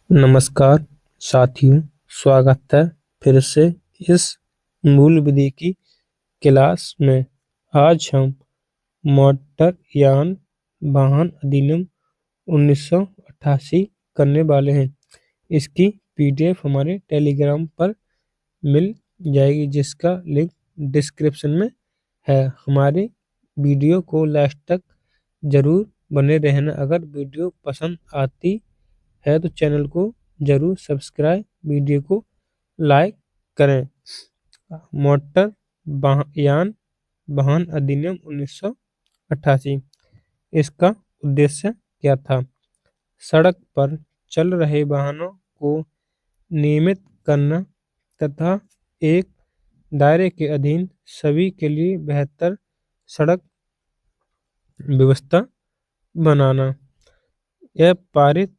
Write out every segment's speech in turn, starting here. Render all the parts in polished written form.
नमस्कार साथियों, स्वागत है फिर से इस मूल विधि की क्लास में। आज हम मोटरयान वाहन अधिनियम 1988 करने वाले हैं। इसकी पीडीएफ हमारे टेलीग्राम पर मिल जाएगी, जिसका लिंक डिस्क्रिप्शन में है। हमारी वीडियो को लास्ट तक जरूर बने रहना। अगर वीडियो पसंद आती है तो चैनल को जरूर सब्सक्राइब, वीडियो को लाइक करें। मोटर यान वाहन अधिनियम 1988, इसका उद्देश्य क्या था? सड़क पर चल रहे वाहनों को नियमित करना तथा एक दायरे के अधीन सभी के लिए बेहतर सड़क व्यवस्था बनाना। यह पारित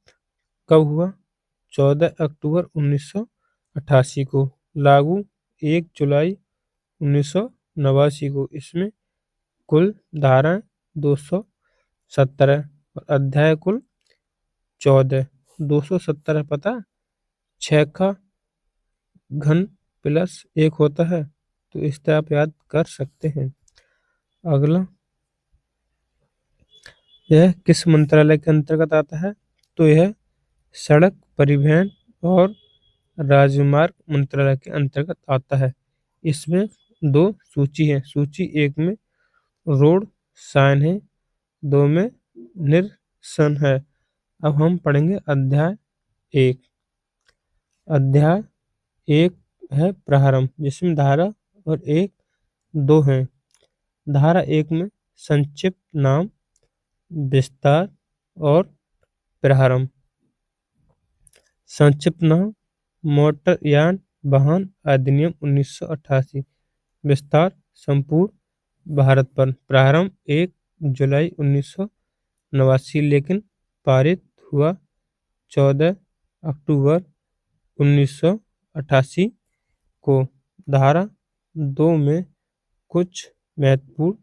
कब हुआ? 14 अक्टूबर 1988 को। लागू 1 जुलाई 1989 को। इसमें कुल धाराएं 217 और अध्याय कुल 14। 217 पता 6 का घन प्लस 1 होता है, तो इससे आप याद कर सकते हैं। अगला, यह किस मंत्रालय के अंतर्गत आता है? तो यह सड़क परिवहन और राजमार्ग मंत्रालय के अंतर्गत आता है। इसमें 2 सूची है। सूची 1 में रोड साइन है, 2 में निरसन है। अब हम पढ़ेंगे अध्याय 1। अध्याय 1 है प्रारंभ, जिसमें धारा और 1, 2 हैं। धारा 1 में संक्षिप्त नाम, विस्तार और प्रारंभ। संक्षिप्त नाम मोटरयान वाहन अधिनियम 1988। विस्तार संपूर्ण भारत पर। प्रारंभ 1 जुलाई 1989, लेकिन पारित हुआ 14 अक्टूबर 1988 को। धारा 2 में कुछ महत्वपूर्ण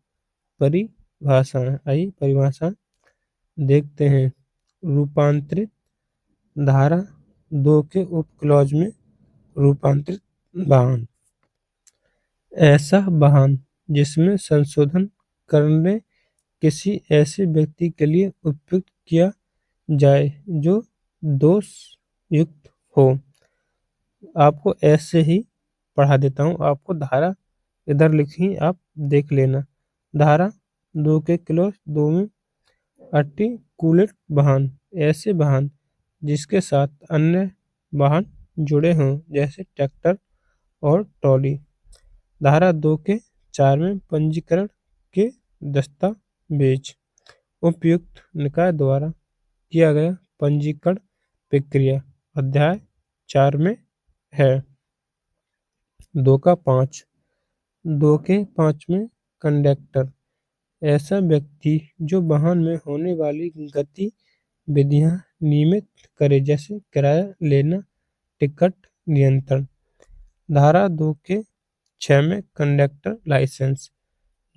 परिभाषाएं। आइए परिभाषा देखते हैं। रूपांतरित। धारा 2 के उप क्लॉज में रूपांतरित वाहन ऐसा वाहन जिसमें संशोधन करने किसी ऐसे व्यक्ति के लिए उपयुक्त किया जाए जो दोष युक्त हो। आपको ऐसे ही पढ़ा देता हूँ। आपको धारा इधर लिखी, आप देख लेना। धारा 2 के क्लॉज 2 में आर्टिकुलेट वाहन ऐसे वाहन जिसके साथ अन्य वाहन जुड़े हों, जैसे ट्रैक्टर और ट्रॉली। धारा 2 के 4 में पंजीकरण के दस्तावेज उपयुक्त निकाय द्वारा किया गया पंजीकरण प्रक्रिया अध्याय 4 में है। 2 का 5। 2 के 5 में कंडक्टर ऐसा व्यक्ति जो वाहन में होने वाली गतिविधियां नियमित करे, जैसे किराया लेना, टिकट नियंत्रण। धारा 2 के 6 में कंडक्टर लाइसेंस,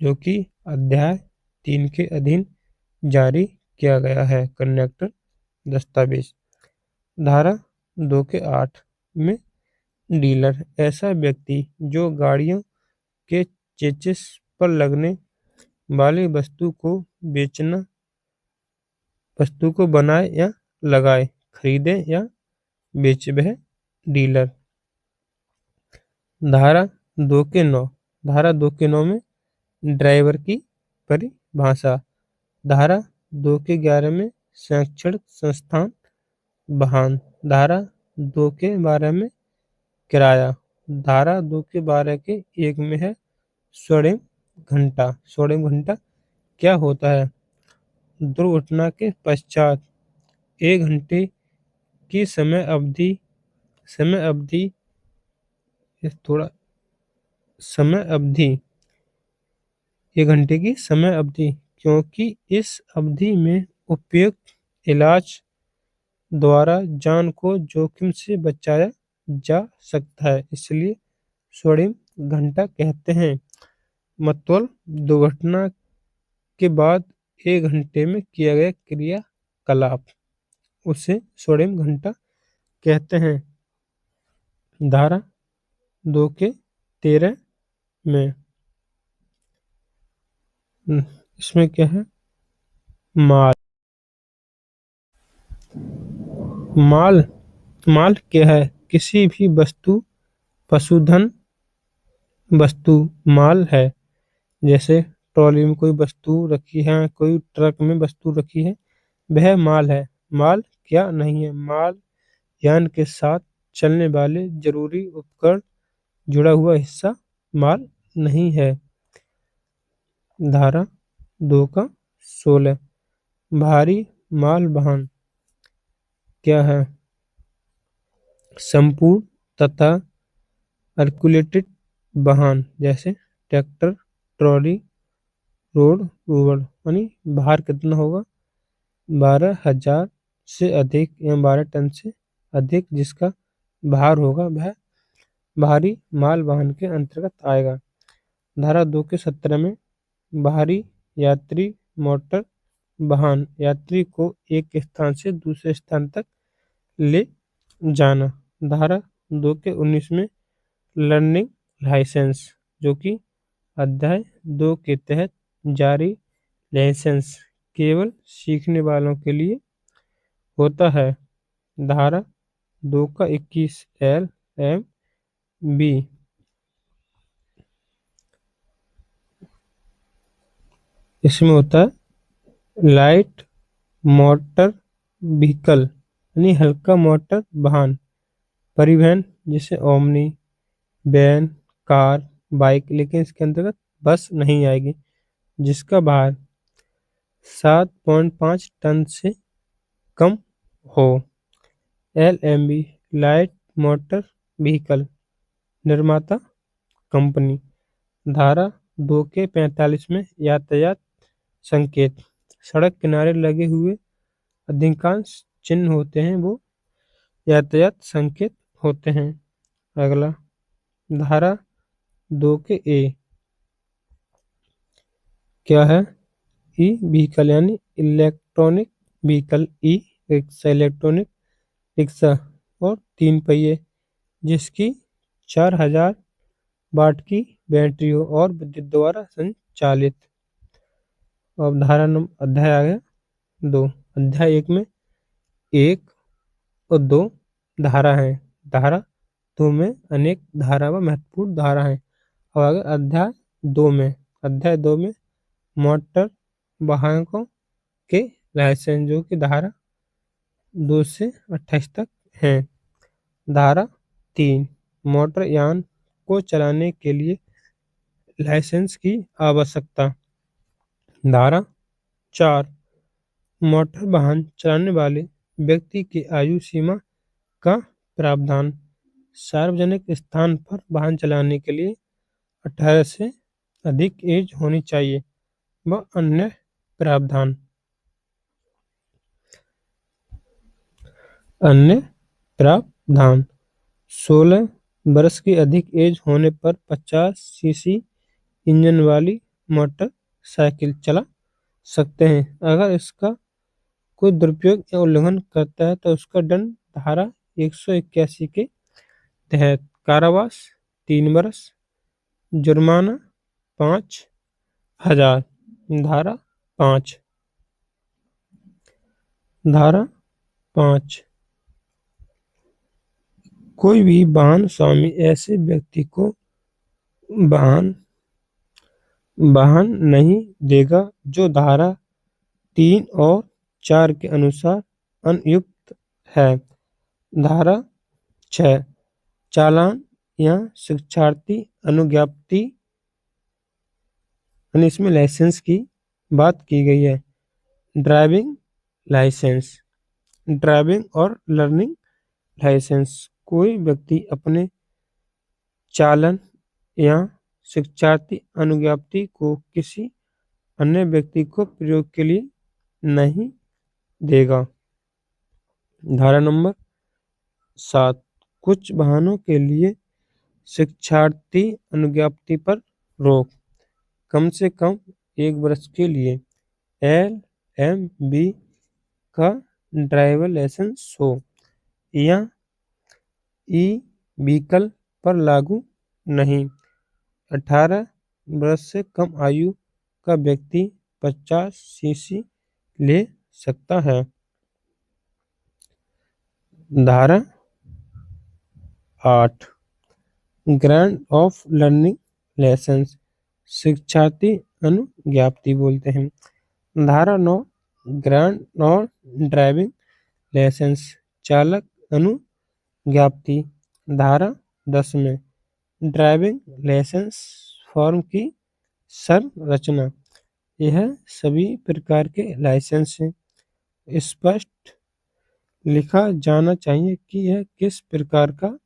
जो कि अध्याय 3 के अधीन जारी किया गया है, कंडक्टर दस्तावेज। धारा 2 के 8 में डीलर ऐसा व्यक्ति जो गाड़ियों के चेसिस पर लगने वाली वस्तु को बनाए या लगाए, खरीदे या बेचे, वह डीलर। धारा 2 के 9। धारा 2 के 9 में ड्राइवर की परिभाषा। धारा 2 के 11 में शैक्षणिक संस्थान वाहन। धारा 2 के 12 में किराया। धारा 2 के 12 के 1 में है स्वर्णिम घंटा। स्वर्णिम घंटा क्या होता है? दुर्घटना के पश्चात 1 घंटे की समय अवधि थोड़ा समय अवधि 1 घंटे की समय अवधि, क्योंकि इस अवधि में उपयुक्त इलाज द्वारा जान को जोखिम से बचाया जा सकता है, इसलिए स्वर्णिम घंटा कहते हैं। मतलब दुर्घटना के बाद 1 घंटे में किया गया क्रियाकलाप, उसे स्वर्णिम घंटा कहते हैं? धारा 2 के 13 में। इसमें क्या है? माल। माल माल क्या है? किसी भी वस्तु, पशुधन वस्तु माल है। जैसे ट्रॉली में कोई वस्तु रखी है, कोई ट्रक में वस्तु रखी है, वह माल है। माल क्या नहीं है? माल यान के साथ चलने वाले जरूरी उपकरण, जुड़ा हुआ हिस्सा माल नहीं है। धारा 2 का 16। भारी माल वाहन क्या है? संपूर्ण तथा आर्टिकुलेटेड वाहन, जैसे ट्रैक्टर, ट्रॉली, रोड रोवर। यानी भार कितना होगा? 12,000 से अधिक या 12 टन से अधिक जिसका भार होगा वह भारी माल वाहन के अंतर्गत आएगा। धारा 2 के 17 में भारी यात्री मोटर वाहन, यात्री को एक स्थान से दूसरे स्थान तक ले जाना। धारा 2 के 19 में लर्निंग लाइसेंस, जो कि अध्याय 2 के तहत जारी लाइसेंस केवल सीखने वालों के लिए होता है। धारा 2 का 21 एल एम बी, इसमें होता है लाइट मोटर व्हीकल, यानी हल्का मोटर वाहन परिवहन, जैसे ओमनी, वैन, कार, बाइक। लेकिन इसके अंतर्गत बस नहीं आएगी जिसका भार 7.5 टन से कम हो। LMB लाइट मोटर व्हीकल निर्माता कंपनी। धारा 2 के 45 में यातायात संकेत, सड़क किनारे लगे हुए अधिकांश चिन्ह होते हैं वो यातायात संकेत होते हैं। अगला धारा 2 के ए क्या है? ई व्हीकल, यानी electronic vehicle. E rickshaw, electronic rickshaw और 3 पहिए जिसकी 4000 वाट की बैटरी हो और विद्युत द्वारा संचालित। अब धारा नंबर अध्याय आ गया 2। अध्याय 1 में 1 और 2 धारा है। धारा 2 में अनेक धारा व महत्वपूर्ण धारा है। अब आगे अध्याय 2 में। अध्याय 2 में मोटर वाहनों के लाइसेंस, जो कि धारा 2 से 28 तक है। धारा 3 मोटर यान को चलाने के लिए लाइसेंस की आवश्यकता। धारा 4 मोटर वाहन चलाने वाले व्यक्ति की आयु सीमा का प्रावधान। सार्वजनिक स्थान पर वाहन चलाने के लिए 18 से अधिक एज होनी चाहिए व अन्य प्रावधान। अन्य प्रावधान 16 वर्ष की अधिक एज होने पर 50 सीसी इंजन वाली मोटरसाइकिल चला सकते हैं। अगर इसका कोई दुरुपयोग या उल्लंघन करता है तो उसका दंड धारा 181 के तहत कारावास 3 वर्ष, जुर्माना 5,000। धारा 5 धारा 5 कोई भी वाहन स्वामी ऐसे व्यक्ति को वाहन नहीं देगा जो धारा 3 और 4 के अनुसार अनुयुक्त है। धारा 6 चालान या शिक्षार्थी अनुज्ञप्ति, इसमें लाइसेंस की बात की गई है। ड्राइविंग लाइसेंस, ड्राइविंग और लर्निंग लाइसेंस कोई व्यक्ति अपने चालन या शिक्षार्थी अनुज्ञप्ति को किसी अन्य व्यक्ति को प्रयोग के लिए नहीं देगा। धारा नंबर 7 कुछ वाहनों के लिए शिक्षार्थी अनुज्ञप्ति पर रोक, कम से कम 1 वर्ष के लिए LMB का ड्राइवर लाइसेंस हो या ई व्हीकल पर लागू नहीं। 18 वर्ष से कम आयु का व्यक्ति 50 सीसी ले सकता है। धारा 8 ग्रांट ऑफ लर्निंग लाइसेंस शिक्षार्थी अनुज्ञप्ति बोलते हैं। धारा 9 ग्रांट और ड्राइविंग लाइसेंस चालक अनुज्ञप्ति। धारा 10 में ड्राइविंग लाइसेंस फॉर्म की संरचना। यह सभी प्रकार के लाइसेंस हैं। स्पष्ट लिखा जाना चाहिए कि यह किस प्रकार का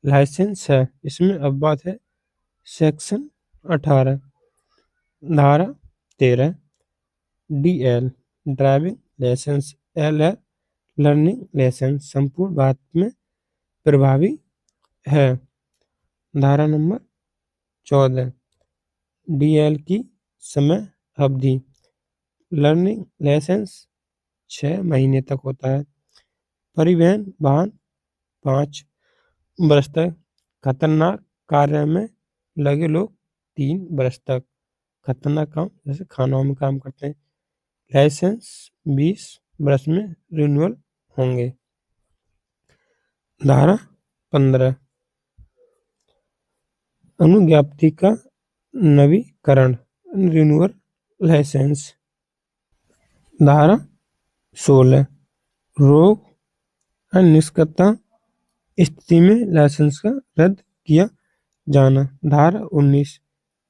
लाइसेंस है। इसमें अब बात है सेक्शन 18। धारा 13 DL driving licence LL learning licence संपूर्ण भारत में प्रभावी है। धारा नंबर 14 DL की समय अवधि। लर्निंग लाइसेंस 6 महीने तक होता है। परिवहन वाहन 5 वर्ष तक। खतरनाक कार्य में लगे लोग 3 वर्ष तक। खतरनाक काम जैसे खानों में काम करते हैं। लाइसेंस 20 वर्ष में रिन्यूअल होंगे। धारा 15 अनुज्ञप्ति का नवीकरण रिन्यूअल लाइसेंस। धारा 16 रोग अनिश्चितता स्थिति में लाइसेंस का रद्द किया जाना। धारा 19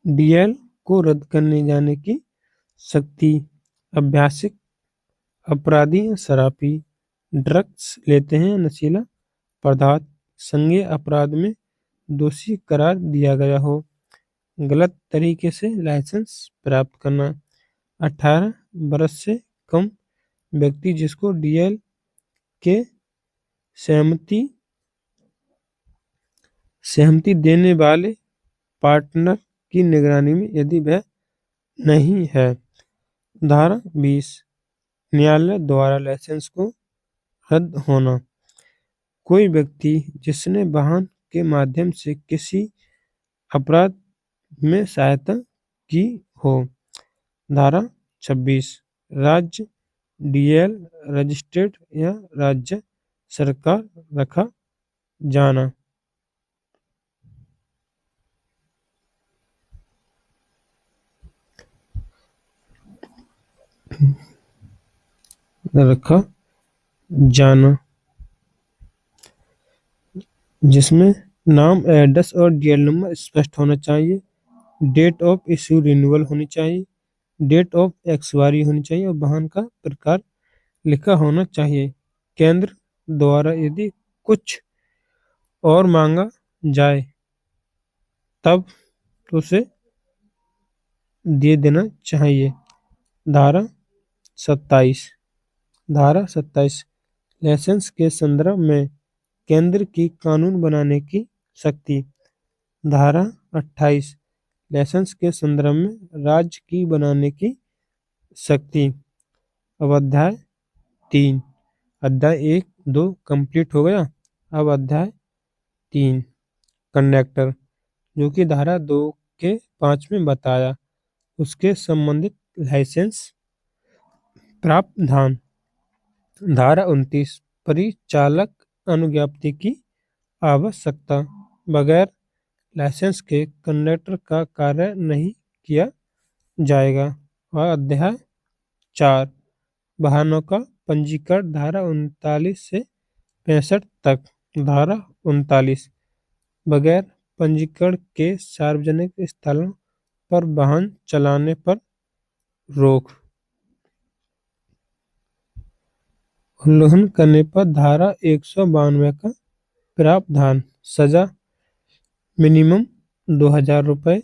DL को रद्द करने जाने की शक्ति। अभ्यासिक अपराधी शराबी ड्रग्स लेते हैं नशीला पदार्थ संज्ञेय अपराध में दोषी करार दिया गया हो। गलत तरीके से लाइसेंस प्राप्त करना। 18 वर्ष से कम व्यक्ति जिसको DL के सहमति देने वाले पार्टनर की निगरानी में यदि वह नहीं है। धारा 20 न्यायालय द्वारा लाइसेंस को रद्द होना। कोई व्यक्ति जिसने वाहन के माध्यम से किसी अपराध में सहायता की हो। धारा 26 राज्य DL रजिस्ट्रेड या राज्य सरकार रखा जाना। रखा जाना जिसमें नाम एड्रेस और DL नंबर स्पष्ट होना चाहिए। डेट ऑफ इश्यू रिन्यूअल होनी चाहिए। डेट ऑफ एक्सपायरी होनी चाहिए और वाहन का प्रकार लिखा होना चाहिए। केंद्र द्वारा यदि कुछ और मांगा जाए तब उसे दे देना चाहिए। धारा 27 लाइसेंस के संदर्भ में केंद्र की कानून बनाने की शक्ति। धारा 28 लाइसेंस के संदर्भ में राज्य की बनाने की शक्ति। अब अध्याय 3 अध्याय 1-2 कंप्लीट हो गया। अब अध्याय 3 कंडक्टर जो कि धारा 2 के 5 में बताया उसके संबंधित लाइसेंस प्रावधान। धारा 29 परिचालक अनुज्ञप्ति की आवश्यकता। बगैर लाइसेंस के कंडक्टर का कार्य नहीं किया जाएगा। और अध्याय 4 वाहनों का पंजीकरण। धारा 39 से 65 तक। धारा 39 बगैर पंजीकरण के सार्वजनिक स्थलों पर वाहन चलाने पर रोक। उल्लंघन करने पर धारा 192 का प्रावधान। सजा मिनिमम 2000 रुपये,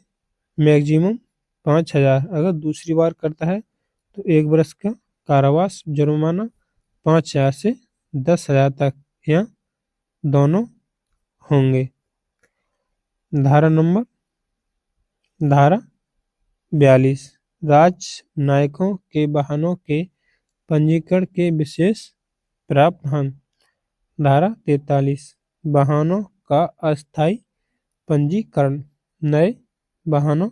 मैक्सिमम 5000। अगर दूसरी बार करता है तो 1 वर्ष का कारावास, जुर्माना 5000 से 10,000 तक या दोनों होंगे। धारा 42 राजनायिकों के वाहनों के पंजीकरण के विशेष प्रावधान। धारा 43 वाहनों का अस्थायी पंजीकरण। नए वाहनों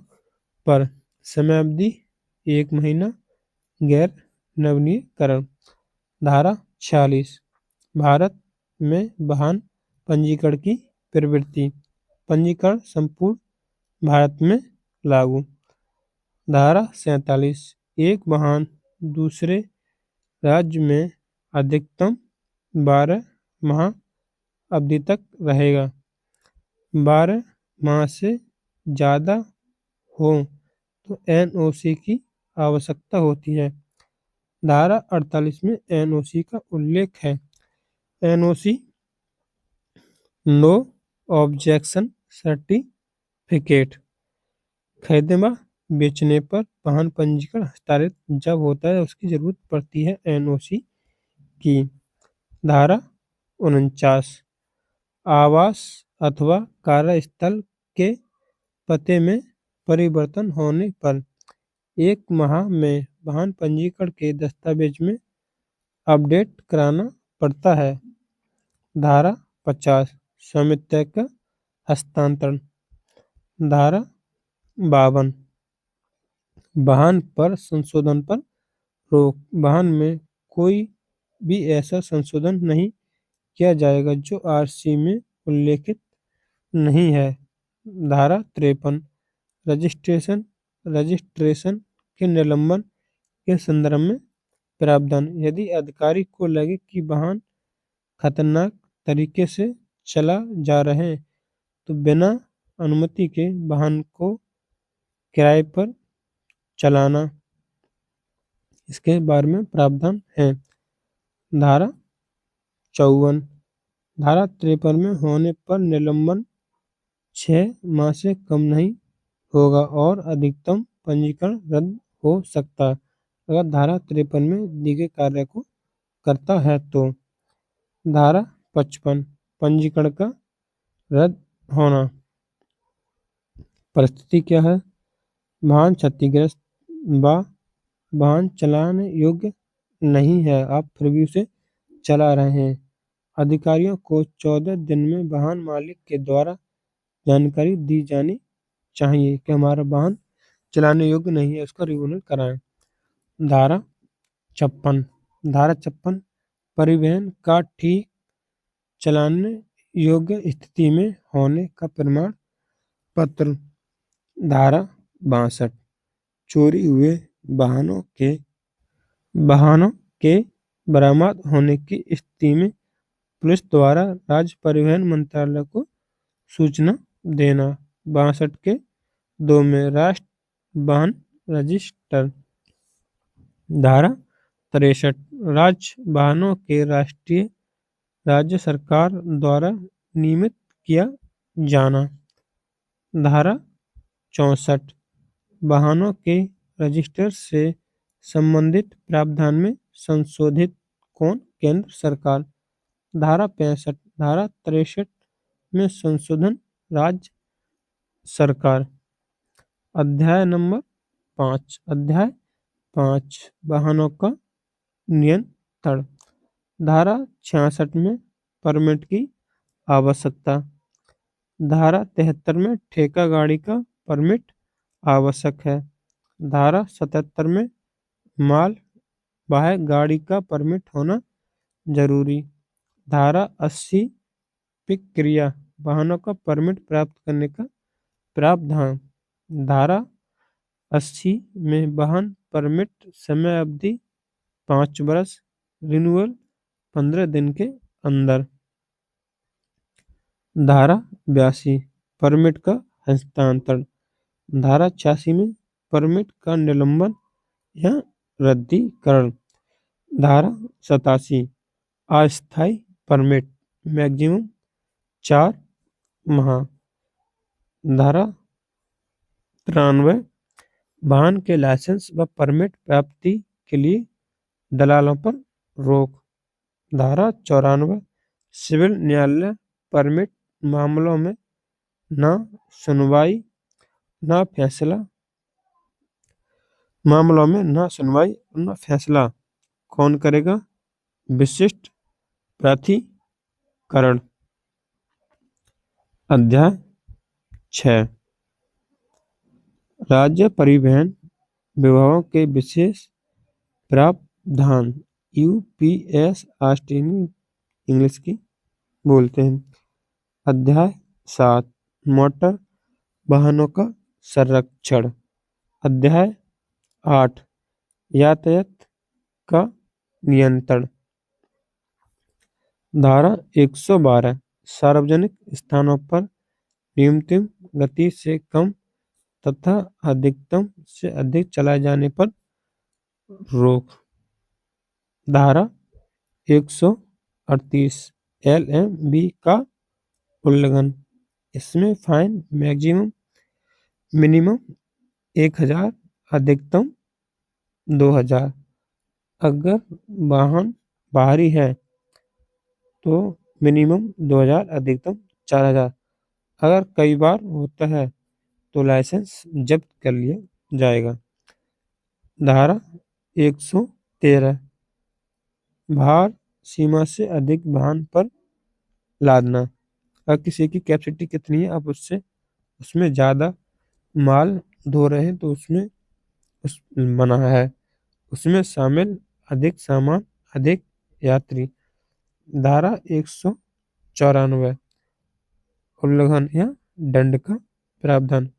पर समयावधि 1 महीना। गैर नवीनीकरण। धारा 46 भारत में वाहन पंजीकरण की प्रवृत्ति। पंजीकरण संपूर्ण भारत में लागू। धारा 47 एक वाहन दूसरे राज्य में अधिकतम 12 माह अवधि तक रहेगा। 12 माह से ज़्यादा हो तो एनओसी की आवश्यकता होती है। धारा 48 में एनओसी का उल्लेख है। NOC no objection certificate. खरीदने व बेचने पर वाहन पंजीकरण हस्तांतरित जब होता है उसकी जरूरत पड़ती है एनओसी की। धारा 49 आवास अथवा कार्यस्थल के पते में परिवर्तन होने पर 1 माह में वाहन पंजीकरण के दस्तावेज में अपडेट कराना पड़ता है। धारा 50 स्वामित्व का हस्तांतरण। धारा 52 वाहन पर संशोधन पर रोक। वाहन में कोई भी ऐसा संशोधन नहीं किया जाएगा जो आरसी में उल्लेखित नहीं है। धारा 53 रजिस्ट्रेशन के निलंबन के संदर्भ में प्रावधान। यदि अधिकारी को लगे कि वाहन खतरनाक तरीके से चला जा रहे हैं तो बिना अनुमति के वाहन को किराए पर चलाना इसके बारे में प्रावधान है। धारा 54 धारा 53 में होने पर निलंबन 6 माह से कम नहीं होगा और अधिकतम पंजीकरण रद्द हो सकता है अगर धारा 53 में दी गई कार्य को करता है तो। धारा 55 पंजीकरण का रद्द होना। परिस्थिति क्या है? वाहन क्षतिग्रस्त व वाहन चलाने योग्य नहीं है, आप फिर भी उसे चला रहे हैं। अधिकारियों को 14 दिन में वाहन मालिक के द्वारा जानकारी दी जानी चाहिए कि हमारा वाहन चलाने योग्य नहीं है, उसका रिन्यूअल कराएं। धारा 56 परिवहन का ठीक चलाने योग्य स्थिति में होने का प्रमाण पत्र। धारा 62 चोरी हुए वाहनों के बरामद होने की स्थिति में पुलिस द्वारा राज्य परिवहन मंत्रालय को सूचना देना। 62 के 2 में राष्ट्रीय वाहन रजिस्टर। धारा 63 राज्य वाहनों के राष्ट्रीय राज्य सरकार द्वारा नियमित किया जाना। धारा 64 वाहनों के रजिस्टर से संबंधित प्रावधान में संशोधित कौन केंद्र सरकार। धारा 65 धारा 63 में संशोधन राज्य सरकार। अध्याय नंबर 5 अध्याय 5 वाहनों का नियंत्रण। धारा 66 में परमिट की आवश्यकता। धारा 73 में ठेका गाड़ी का परमिट आवश्यक है। धारा 77 में माल वाहक गाड़ी का परमिट होना जरूरी। धारा 80 प्रक्रिया वाहनों का परमिट प्राप्त करने का प्रावधान। धारा 80 में वाहन परमिट समय अवधि 5 वर्ष, रिन्यूअल 15 दिन के अंदर। धारा 82 परमिट का हस्तांतरण। धारा 86 में परमिट का निलंबन या रद्दीकरण। धारा 87 अस्थायी परमिट मैक्सिमम 4 माह। धारा 93 वाहन के लाइसेंस व परमिट प्राप्ति के लिए दलालों पर रोक। धारा 94 सिविल न्यायालय परमिट मामलों में न सुनवाई न फैसला कौन करेगा? विशिष्ट प्राधिकरण। अध्याय 6 राज्य परिवहन विभागों के विशेष प्रावधान यूपीएस ऑस्ट्रेलियन इंग्लिश की बोलते हैं। अध्याय 7 मोटर वाहनों का संरक्षण। अध्याय 8 यातायात का नियंत्रण। धारा 112 सार्वजनिक स्थानों पर न्यूनतम गति से कम तथा अधिकतम से अधिक चलाए जाने पर रोक। धारा 138 LMB का उल्लंघन। इसमें फाइन मैक्सिमम मिनिमम 1000 अधिकतम 2000। अगर वाहन बाहरी है तो मिनिमम 2000 अधिकतम 4000। अगर कई बार होता है तो लाइसेंस जब्त कर लिया जाएगा। धारा 113 भार सीमा से अधिक वाहन पर लादना। अगर किसी की कैपेसिटी कितनी है, आप उसमें ज़्यादा माल ढो रहे हैं तो उसमें मना है। उसमें शामिल अधिक सामान, अधिक यात्री। धारा 194 उल्लंघन या दंड का प्रावधान।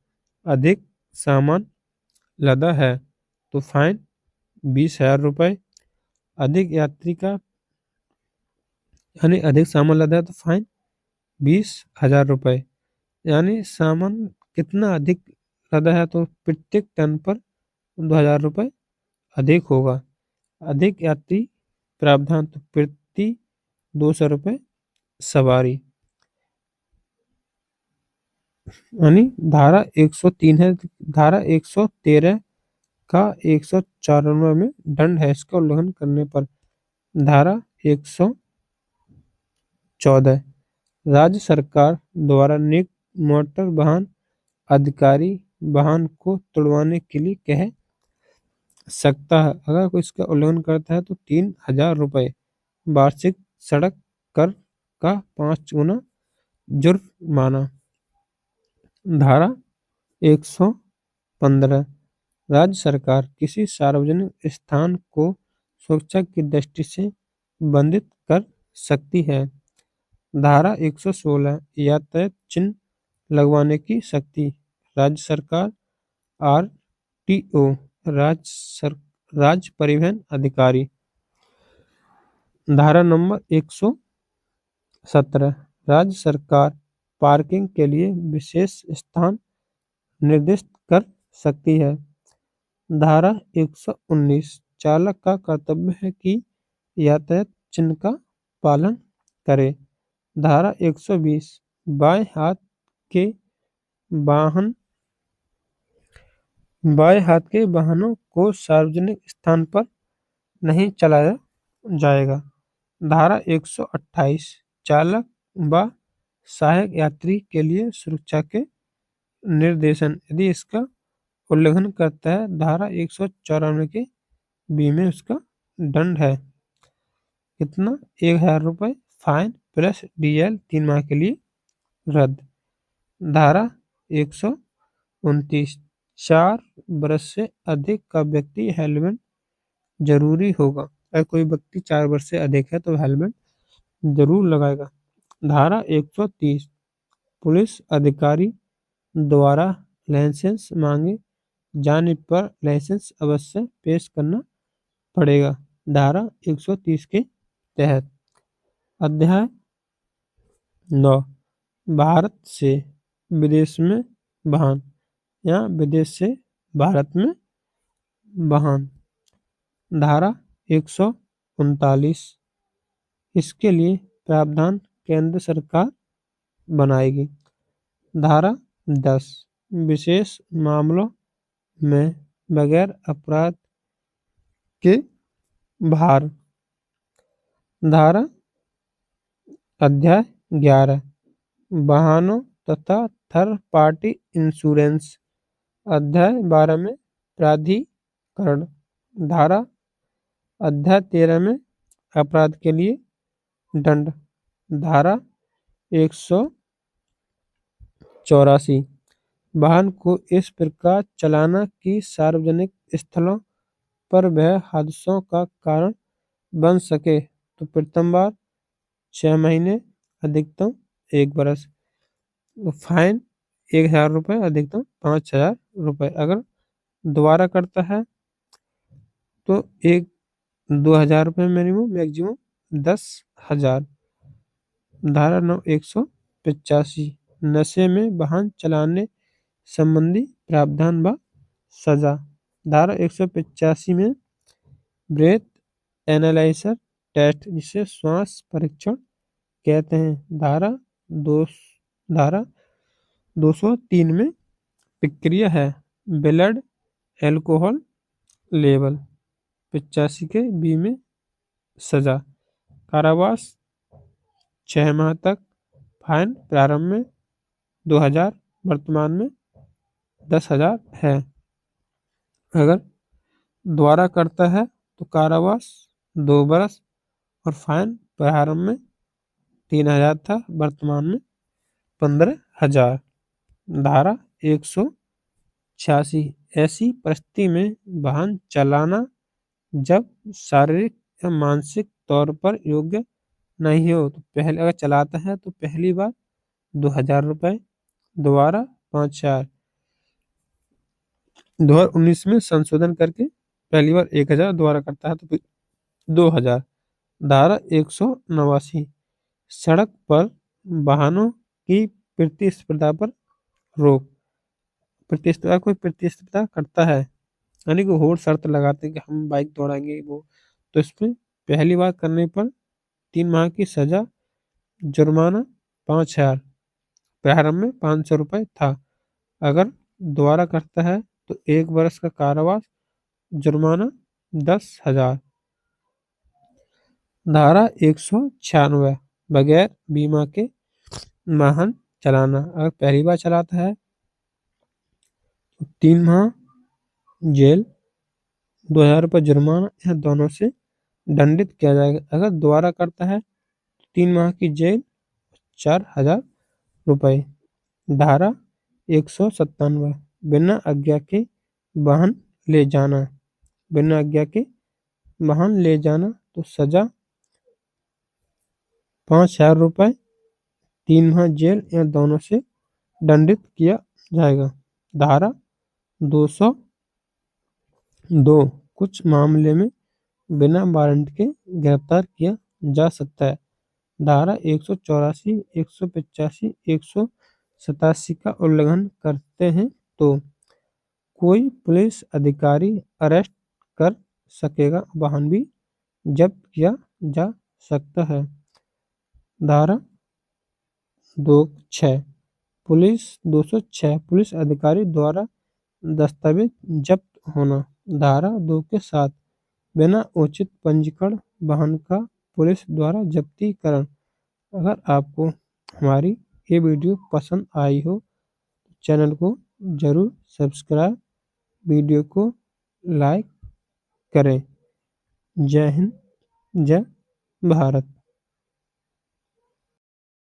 अधिक सामान लदा है तो फाइन 20,000 रुपये। अधिक यात्री का यानी अधिक सामान लदा है तो फाइन 20,000 रुपये। यानी सामान कितना अधिक लदा है तो प्रत्येक टन पर 2,000 रुपये अधिक होगा। अधिक यात्री प्रावधान तो प्रति 200 रुपये सवारी। यानी धारा 103 है। धारा 113 का 194 में दंड है इसका उल्लंघन करने पर। धारा 114 राज्य सरकार द्वारा नियुक्त मोटर वाहन अधिकारी वाहन को तुड़वाने के लिए कह सकता है। अगर कोई इसका उल्लंघन करता है तो 3,000 रुपये वार्षिक सड़क कर का 5 गुना जुर्माना। धारा 115 राज्य सरकार किसी सार्वजनिक स्थान को सुरक्षा की दृष्टि से बंधित कर सकती है। धारा 116 यातायात चिन्ह लगवाने की शक्ति। राज्य सरकार RTO राज्य परिवहन अधिकारी। धारा नंबर 117 राज्य सरकार पार्किंग के लिए विशेष स्थान निर्दिष्ट कर सकती है। धारा 119 चालक का कर्तव्य है कि यातायात चिन्ह का पालन करे। धारा 120 बाएं हाथ के वाहनों को सार्वजनिक स्थान पर नहीं चलाया जाएगा। धारा 128 चालक व सहायक यात्री के लिए सुरक्षा के निर्देशन। यदि इसका उल्लंघन करता है धारा 194 के बी में उसका दंड है कितना 1,000 रुपये फाइन प्लस DL 3 माह के लिए रद्द। धारा 129 4 वर्ष से अधिक का व्यक्ति हेलमेट जरूरी होगा। अगर कोई व्यक्ति 4 वर्ष से अधिक है तो हेलमेट जरूर लगाएगा। धारा 130 पुलिस अधिकारी द्वारा लाइसेंस मांगे जाने पर लाइसेंस अवश्य पेश करना पड़ेगा। धारा 130 के तहत। अध्याय 9 भारत से विदेश में वाहन या विदेश से भारत में वाहन। धारा 139 इसके लिए प्रावधान केंद्र सरकार बनाएगी। धारा 10 विशेष मामलों में बगैर अपराध के भार। धारा अध्याय 11 वाहनों तथा थर्ड पार्टी इंश्योरेंस। अध्याय 12 में प्राधिकरण। धारा अध्याय 13 में अपराध के लिए दंड। धारा 84 वाहन को इस प्रकार चलाना कि सार्वजनिक स्थलों पर वह हादसों का कारण बन सके तो प्रथम बार 6 महीने, अधिकतम 1 बरस। फाइन 1,000 रुपये, अधिकतम 5,000 रुपये। अगर दोबारा करता है तो 2,000 रुपये मिनिमम, मैक्सिमम 10,000। धारा 9 185 नशे में वाहन चलाने संबंधी प्रावधान व सजा। धारा 185 में ब्रेथ एनालाइजर टेस्ट, जिसे श्वास परीक्षण कहते हैं। धारा 203 में प्रक्रिया है ब्लड एल्कोहल लेवल। 85 के बी में सजा कारावास 6 माह तक। फाइन प्रारंभ में 2,000, वर्तमान में 10,000 है। अगर दोबारा करता है तो कारावास 2 बरस और फाइन प्रारंभ में 3,000 था, वर्तमान में 15,000। धारा 186 ऐसी परिस्थिति में वाहन चलाना जब शारीरिक या मानसिक तौर पर योग्य नहीं हो तो पहले अगर चलाता है तो पहली बार 2,000 रुपये, दोबारा 5,000। 2019 में संशोधन करके पहली बार 1,000, दोबारा करता है तो फिर 2,000। धारा 189 सड़क पर वाहनों की प्रतिस्पर्धा पर रोक। प्रतिस्पर्धा, कोई प्रतिस्पर्धा करता है यानी कि होड़ शर्त लगाते हैं कि हम बाइक दौड़ाएंगे वो, तो इसमें पहली बार करने पर 3 माह की सजा, जुर्माना 5,000, प्रारंभ में 500 रुपये था। अगर दोबारा करता है तो 1 बरस का कारावास, जुर्माना 10,000। धारा 196 बगैर बीमा के वाहन चलाना। अगर पहली बार चलाता है तो 3 माह जेल, 2,000 रुपये जुर्माना या दोनों से दंडित किया जाएगा। अगर दोबारा करता है तो 3 माह की जेल, 4,000 रुपये। धारा 197 बिना आज्ञा के वाहन ले जाना। बिना आज्ञा के वाहन ले जाना तो सजा 5,000 रुपये, 3 माह जेल या दोनों से दंडित किया जाएगा। धारा 202 कुछ मामले में बिना वारंट के गिरफ्तार किया जा सकता है। धारा 184, 185, 187 का उल्लंघन करते हैं तो कोई पुलिस अधिकारी अरेस्ट कर सकेगा, वाहन भी जब्त किया जा सकता है। धारा 206 पुलिस अधिकारी द्वारा दस्तावेज जब्त होना। धारा 2 के साथ बिना उचित पंजीकरण वाहन का पुलिस द्वारा जब्तीकरण। अगर आपको हमारी ये वीडियो पसंद आई हो तो चैनल को जरूर सब्सक्राइब, वीडियो को लाइक करें। जय हिंद, जय भारत।